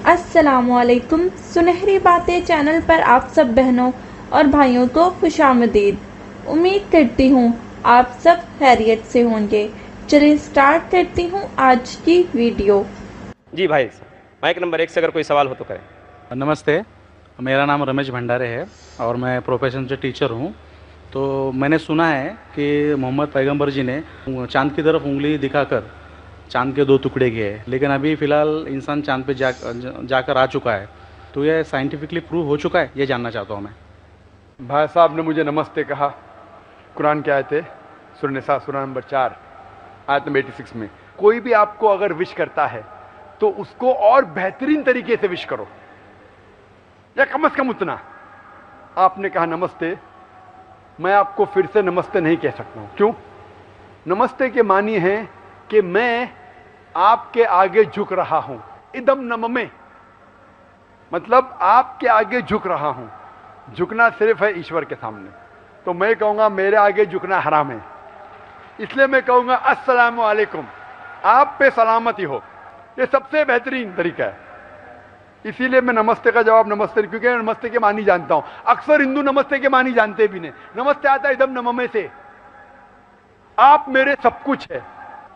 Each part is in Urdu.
السلام علیکم، سنہری باتیں چینل پر آپ سب بہنوں اور بھائیوں کو خوش آمدید۔ امید کرتی ہوں آپ سب خیریت سے ہوں گے۔ چلیں سٹارٹ کرتی ہوں آج کی ویڈیو۔ جی بھائی، مائک نمبر 1 سے اگر کوئی سوال ہو تو کریں۔ نمستے، میرا نام رمیش بھنڈارے ہے اور میں پروفیشن سے ٹیچر ہوں۔ تو میں نے سنا ہے کہ محمد پیغمبر جی نے چاند کی طرف انگلی دکھا کر چاند کے 2 ٹکڑے کیے، لیکن ابھی فی الحال انسان چاند پہ جا کر آ چکا ہے، تو یہ سائنٹیفکلی پروو ہو چکا ہے؟ یہ جاننا چاہتا ہوں میں۔ بھائی صاحب نے مجھے نمستے کہا، قرآن کی آیت ہے سورہ نساء سورہ نمبر 4 آیت نمبر 86 میں، کوئی بھی آپ کو اگر وش کرتا ہے تو اس کو اور بہترین طریقے سے وش کرو، یا کم از کم اتنا۔ آپ نے کہا نمستے، میں آپ کو پھر سے نمستے نہیں کہہ سکتا ہوں۔ کیوں؟ نمستے کے معنی ہے کہ میں آپ کے آگے جھک رہا ہوں، ادم نممے، مطلب آپ کے آگے جھک رہا ہوں۔ جھکنا صرف ہے ایشور کے سامنے، تو میں کہوں گا میرے آگے جھکنا حرام ہے، اس لیے میں کہوں گا السلام علیکم، آپ پہ سلامتی ہو۔ یہ سب سے بہترین طریقہ ہے، اسی لیے میں نمستے کا جواب نمستے، کیونکہ میں نمستے کے معنی جانتا ہوں۔ اکثر ہندو نمستے کے معنی جانتے بھی نہیں۔ نمستے آتا ہے ادم نممے سے، آپ میرے سب کچھ ہے،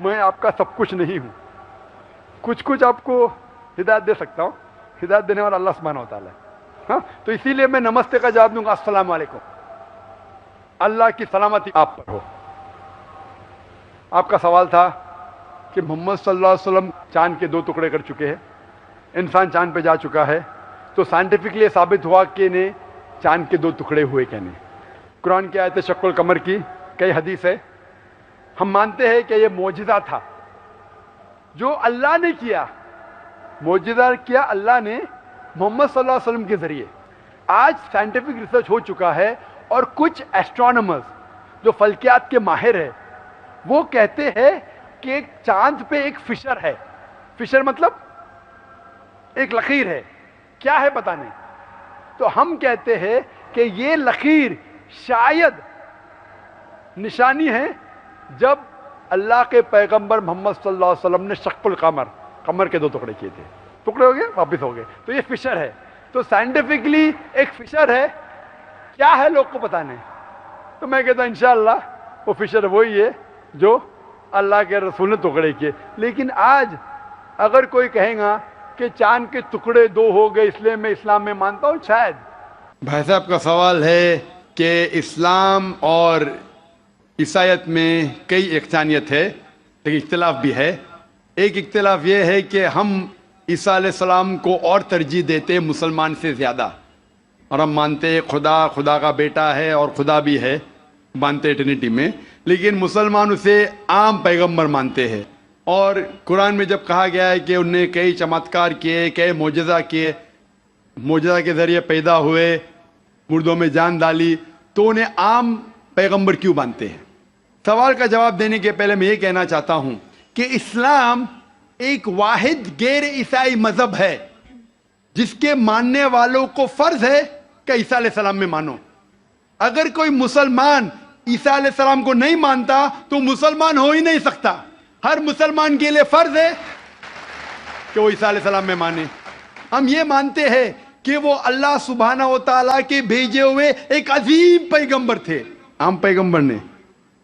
میں آپ کا سب کچھ نہیں ہوں، کچھ آپ کو ہدایت دے سکتا ہوں، ہدایت دینے والا اللہ سبحانہ و تعالیٰ ہے۔ ہاں، تو اسی لیے میں نمستے کا جواب دوں گا السلام علیکم، اللہ کی سلامتی آپ پر ہو۔ آپ کا سوال تھا کہ محمد صلی اللہ علیہ وسلم چاند کے 2 ٹکڑے کر چکے ہیں، انسان چاند پہ جا چکا ہے، تو سائنٹیفکلی ثابت ہوا کہ نے چاند کے 2 ٹکڑے ہوئے کہ نہیں۔ قرآن کی آیت شق القمر کی کئی حدیث ہے، ہم مانتے ہیں کہ یہ معجزہ تھا جو اللہ نے کیا، معجزہ کیا اللہ نے محمد صلی اللہ علیہ وسلم کے ذریعے۔ آج سائنٹیفک ریسرچ ہو چکا ہے اور کچھ ایسٹرونامرز جو فلکیات کے ماہر ہیں وہ کہتے ہیں کہ چاند پہ ایک فشر ہے۔ فشر مطلب ایک لکیر ہے، کیا ہے پتہ نہیں۔ تو ہم کہتے ہیں کہ یہ لکیر شاید نشانی ہے جب اللہ کے پیغمبر محمد صلی اللہ علیہ وسلم نے شق القمر، قمر کے 2 ٹکڑے کیے تھے، ٹکڑے ہو گئے واپس ہو گئے، تو یہ فشر ہے۔ تو سائنٹیفکلی ایک فشر ہے، کیا ہے لوگ کو پتہ نہیں۔ تو میں کہتا ہوں انشاءاللہ وہ فشر وہی ہے جو اللہ کے رسول نے ٹکڑے کیے۔ لیکن آج اگر کوئی کہے گا کہ چاند کے ٹکڑے 2 ہو گئے اس لیے میں اسلام میں مانتا ہوں، شاید۔ بھائی صاحب کا سوال ہے کہ اسلام اور عیسائیت میں کئی یکسانیت ہے لیکن اختلاف بھی ہے۔ ایک اختلاف یہ ہے کہ ہم عیسیٰ علیہ السلام کو اور ترجیح دیتے مسلمان سے زیادہ، اور ہم مانتے خدا کا بیٹا ہے اور خدا بھی ہے، مانتے ٹرینٹی میں، لیکن مسلمان اسے عام پیغمبر مانتے ہیں۔ اور قرآن میں جب کہا گیا ہے کہ انہوں نے کئی چمتکار کیے، کئی معجزہ کیے، معجزہ کے ذریعے پیدا ہوئے، مردوں میں جان ڈالی، تو انہیں عام پیغمبر کیوں مانتے ہیں؟ سوال کا جواب دینے کے پہلے میں یہ کہنا چاہتا ہوں کہ اسلام ایک واحد غیر عیسائی مذہب ہے جس کے ماننے والوں کو فرض ہے کہ عیسیٰ علیہ السلام میں مانو۔ اگر کوئی مسلمان عیسیٰ علیہ السلام کو نہیں مانتا تو مسلمان ہو ہی نہیں سکتا۔ ہر مسلمان کے لیے فرض ہے کہ وہ عیسیٰ علیہ السلام میں مانے۔ ہم یہ مانتے ہیں کہ وہ اللہ سبحانہ و تعالیٰ کے بھیجے ہوئے ایک عظیم پیغمبر تھے۔ عام پیغمبر نے،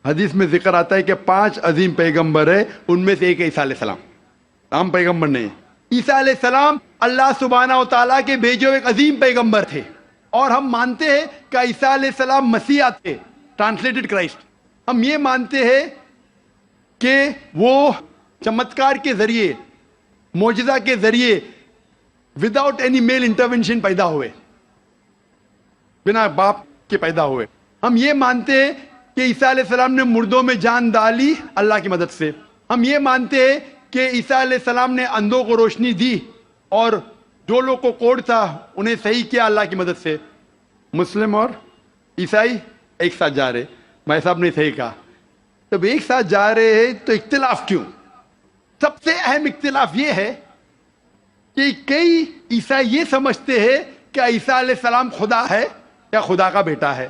حدیث میں ذکر آتا ہے کہ 5 عظیم پیغمبر ہیں، ان میں سے ایک ہے عیسیٰ علیہ السلام، عام پیغمبر نہیں۔ عیسیٰ علیہ السلام اللہ سبحانہ و تعالیٰ کے بھیجے ہوئے ایک عظیم پیغمبر تھے، اور ہم مانتے ہیں کہ عیسیٰ علیہ السلام مسیح تھے، ٹرانسلیٹڈ کرائسٹ۔ ہم یہ مانتے ہیں کہ وہ چمتکار کے ذریعے، معجزہ کے ذریعے، وداؤٹ اینی میل انٹرونشن پیدا ہوئے، بنا باپ کے پیدا ہوئے۔ ہم یہ مانتے ہیں کہ عیسیٰ علیہ السلام نے مردوں میں جان ڈالی اللہ کی مدد سے۔ ہم یہ مانتے ہیں کہ عیسیٰ علیہ السلام نے اندھوں کو روشنی دی اور جو لوگ کو کوڑ تھا انہیں صحیح کیا اللہ کی مدد سے۔ مسلم اور عیسائی ایک ساتھ جا رہے، بھائی صاحب نے صحیح کہا۔ جب ایک ساتھ جا رہے ہیں تو اختلاف کیوں؟ سب سے اہم اختلاف یہ ہے کہ کئی عیسائی یہ سمجھتے ہیں کہ عیسیٰ علیہ السلام خدا ہے یا خدا کا بیٹا ہے،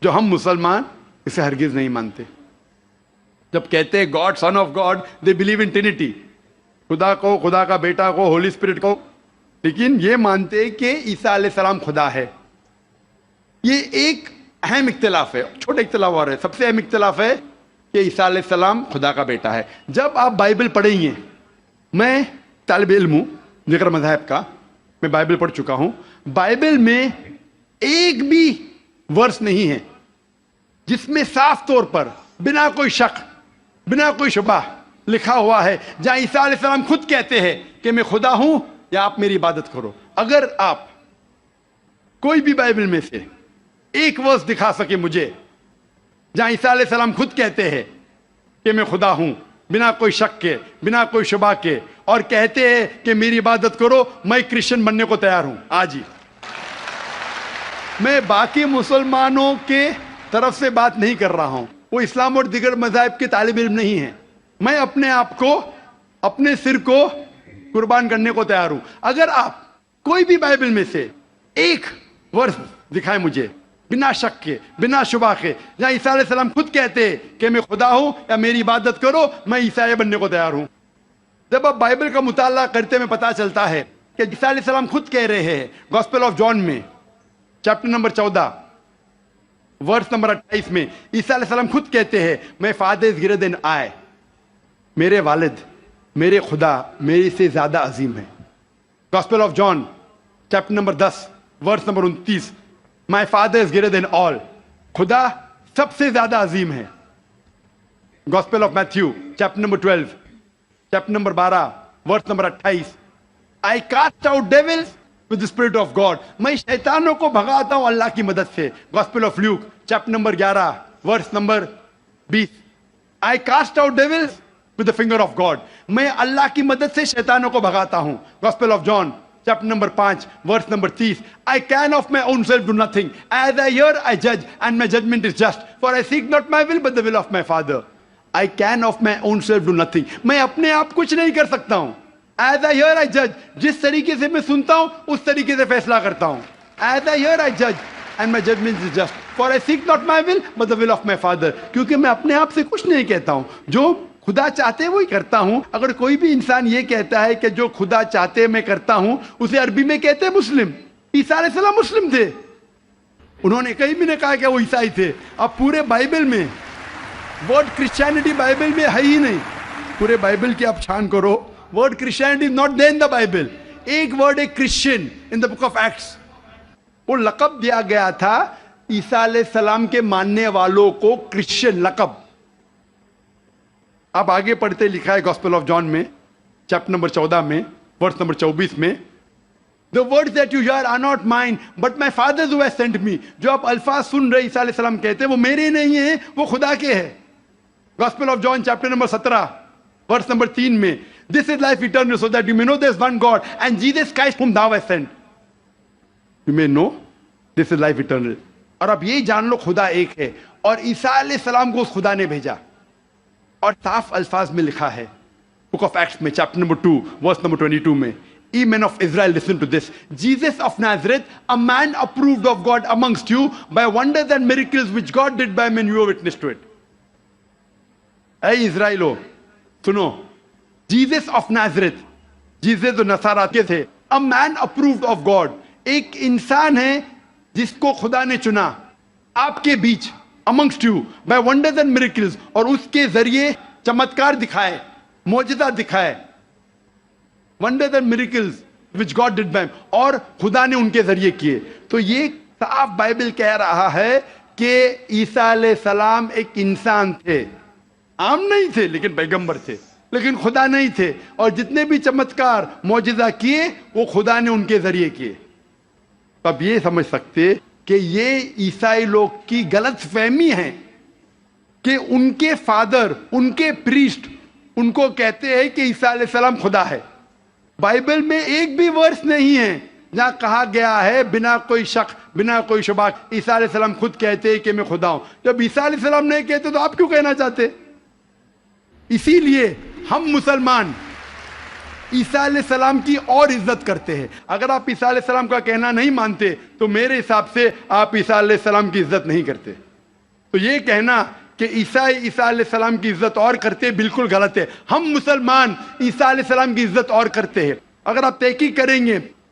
جو ہم مسلمان اسے ہرگز نہیں مانتے۔ جب کہتے ہیں God, son of God, they believe in Trinity, خدا کو، خدا کا بیٹا کو، ہولی اسپرٹ کو لیکن یہ مانتے ہیں کہ عیسیٰ علیہ السلام خدا ہے. یہ ایک اہم اختلاف ہے. چھوٹا اختلاف اور ہے. سب سے اہم اختلاف ہے کہ عیسیٰ علیہ السلام خدا کا بیٹا ہے. جب آپ بائبل پڑھیں گے, میں طالب علم ہوں دیگر مذاہب کا, میں بائبل پڑھ چکا ہوں, بائبل میں ایک بھی ورس نہیں ہے جس میں صاف طور پر بنا کوئی شک بنا کوئی شبہ لکھا ہوا ہے جہاں عیسیٰ علیہ السلام خود کہتے ہیں کہ میں خدا ہوں یا آپ میری عبادت کرو. اگر آپ کوئی بھی بائبل میں سے ایک ورس دکھا سکے مجھے جہاں عیسیٰ علیہ السلام خود کہتے ہیں کہ میں خدا ہوں بنا کوئی شک کے بنا کوئی شبہ کے, اور کہتے ہیں کہ میری عبادت کرو, میں کرسچن بننے کو تیار ہوں آج ہی. میں باقی مسلمانوں کے طرف سے بات نہیں کر رہا ہوں, وہ اسلام اور دیگر مذاہب کے طالب علم نہیں ہیں. میں اپنے آپ کو, اپنے سر کو قربان کرنے کو تیار ہوں. اگر آپ کوئی بھی بائبل میں سے ایک ورس دکھائیں مجھے بنا شک کے بنا شبہ کے جہاں عیسیٰ علیہ السلام خود کہتے کہ میں خدا ہوں یا میری عبادت کرو, میں عیسائی بننے کو تیار ہوں. جب آپ بائبل کا مطالعہ کرتے میں پتا چلتا ہے کہ عیسیٰ علیہ السلام خود کہہ رہے ہیں گاسپل آف جان میں چیپٹر نمبر 14 ورس نمبر 28 میں عیسیٰ علیہ السلام خود کہتے ہیں میں فادر از گریٹر دین آئی, میرے والد میرے خدا میرے سے زیادہ عظیم ہے. Gospel of John chapter number 10 verse number 29 my father is greater than all, خدا سب سے زیادہ عظیم ہے. Gospel of Matthew chapter number 12 chapter number 12 verse number 28 I cast out devils with the spirit of God, میں شیطانوں کو بھگاتا ہوں اللہ کی مدد سے. Gospel of Luke chapter number 11 verse number 20 I cast out devils with the finger of God, میں اللہ کی مدد سے شیطانوں کو بھگاتا ہوں. Gospel of John chapter number 5 verse number 30 I can of my own self do nothing, as I hear I judge and my judgment is just, for I seek not my will but the will of my Father. I can of my own self do nothing, میں اپنے آپ کچھ نہیں کر سکتا ہوں. As I hear I judge, جس طریقے سے میں سنتا ہوں اس طریقے سے فیصلہ کرتا ہوں. As I hear I judge and my judgment is just, for I seek not my will but the will of my Father. کیونکہ میں اپنے آپ سے کچھ نہیں کہتا ہوں, جو خدا چاہتے وہی کرتا ہوں. اگر کوئی بھی انسان یہ کہتا ہے کہ جو خدا چاہتے میں کرتا ہوں, اسے عربی میں کہتے ہیں مسلم. عیسیٰ علیہ السلام مسلم تھے, انہوں نے کہیں بھی نہیں کہا کہ وہ عیسائی تھے. اب پورے بائبل میں ورڈ کرسچینٹی بائبل میں ہے ہی نہیں. پورے بائبل کی آپ چھان کرو, word Christianity is not there in the Bible. ایک ورڈ ہے Christian in the book of acts. وہ لقب دیا گیا تھا عیسیٰ علیہ السلام کے ماننے والوں کو, کرسچین لقب. آپ آگے پڑھتے لکھا ہے گاسپل آف جان میں چیپٹر نمبر 14 میں ورس نمبر 24 میں, The words that you hear are not mine, but my Father who has sent me. جو آپ الفاظ سن رہے عیسیٰ علیہ السلام کہتے ہیں وہ میرے نہیں ہیں, وہ خدا کے ہیں. Gospel of John chapter number 17 verse number 3 میں, This is life eternal, so that you may know there is one God and Jesus Christ whom thou hast sent. You may know this is life eternal. اور اب یہی جان لو خدا ایک ہے, اور عیسیٰ علیہ السلام کو اس خدا نے بھیجا. اور صاف الفاظ میں لکھا ہے بک آف ایکٹس میں چیپٹر نمبر 2 ورس نمبر 22 میں, Ye men of Israel, listen to this. Jesus of Nazareth, a man approved of God amongst you by wonders and miracles which God did by men, you are witness to it. اے اسرائیلو سنو, Jesus of Nazareth, Jesus جو نصارہ کے تھے, a man approved of God, ایک انسان ہے جس کو خدا نے چنا آپ کے بیچ, amongst you by wonders and miracles, اور اس کے ذریعے چمتکار دکھائے, معجزہ دکھائے. Wonders and miracles which God did by him, اور خدا نے ان کے ذریعے کیے. تو یہ صاف بائبل کہہ رہا ہے کہ عیسیٰ علیہ السلام ایک انسان تھے, عام نہیں تھے لیکن پیغمبر تھے, لیکن خدا نہیں تھے. اور جتنے بھی چمتکار معجزہ کیے وہ خدا نے ان کے ذریعے کیے. اب یہ سمجھ سکتے کہ یہ عیسائی لوگ کی غلط فہمی ہے کہ ان کے فادر, ان کے پریسٹ ان کو کہتے ہیں کہ عیسیٰ علیہ السلام خدا ہے. بائبل میں ایک بھی ورس نہیں ہے جہاں کہا گیا ہے بنا کوئی شک بنا کوئی شبہ عیسیٰ علیہ السلام خود کہتے ہیں کہ میں خدا ہوں. جب عیسیٰ علیہ السلام نہیں کہتے تو آپ کیوں کہنا چاہتے؟ اسی لیے ہم مسلمان عیسیٰ علیہ السلام کی اور عزت کرتے ہیں. اگر آپ عیسیٰ علیہ السلام کا کہنا نہیں مانتے تو میرے حساب سے آپ عیسیٰ علیہ السلام کی عزت نہیں کرتے. تو یہ کہنا کہ عیسیٰ علیہ السلام کی عزت اور کرتے بالکل غلط ہے. ہم مسلمان عیسیٰ علیہ السلام کی عزت اور کرتے ہیں. اگر آپ تحقیق کریں گے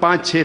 5-6।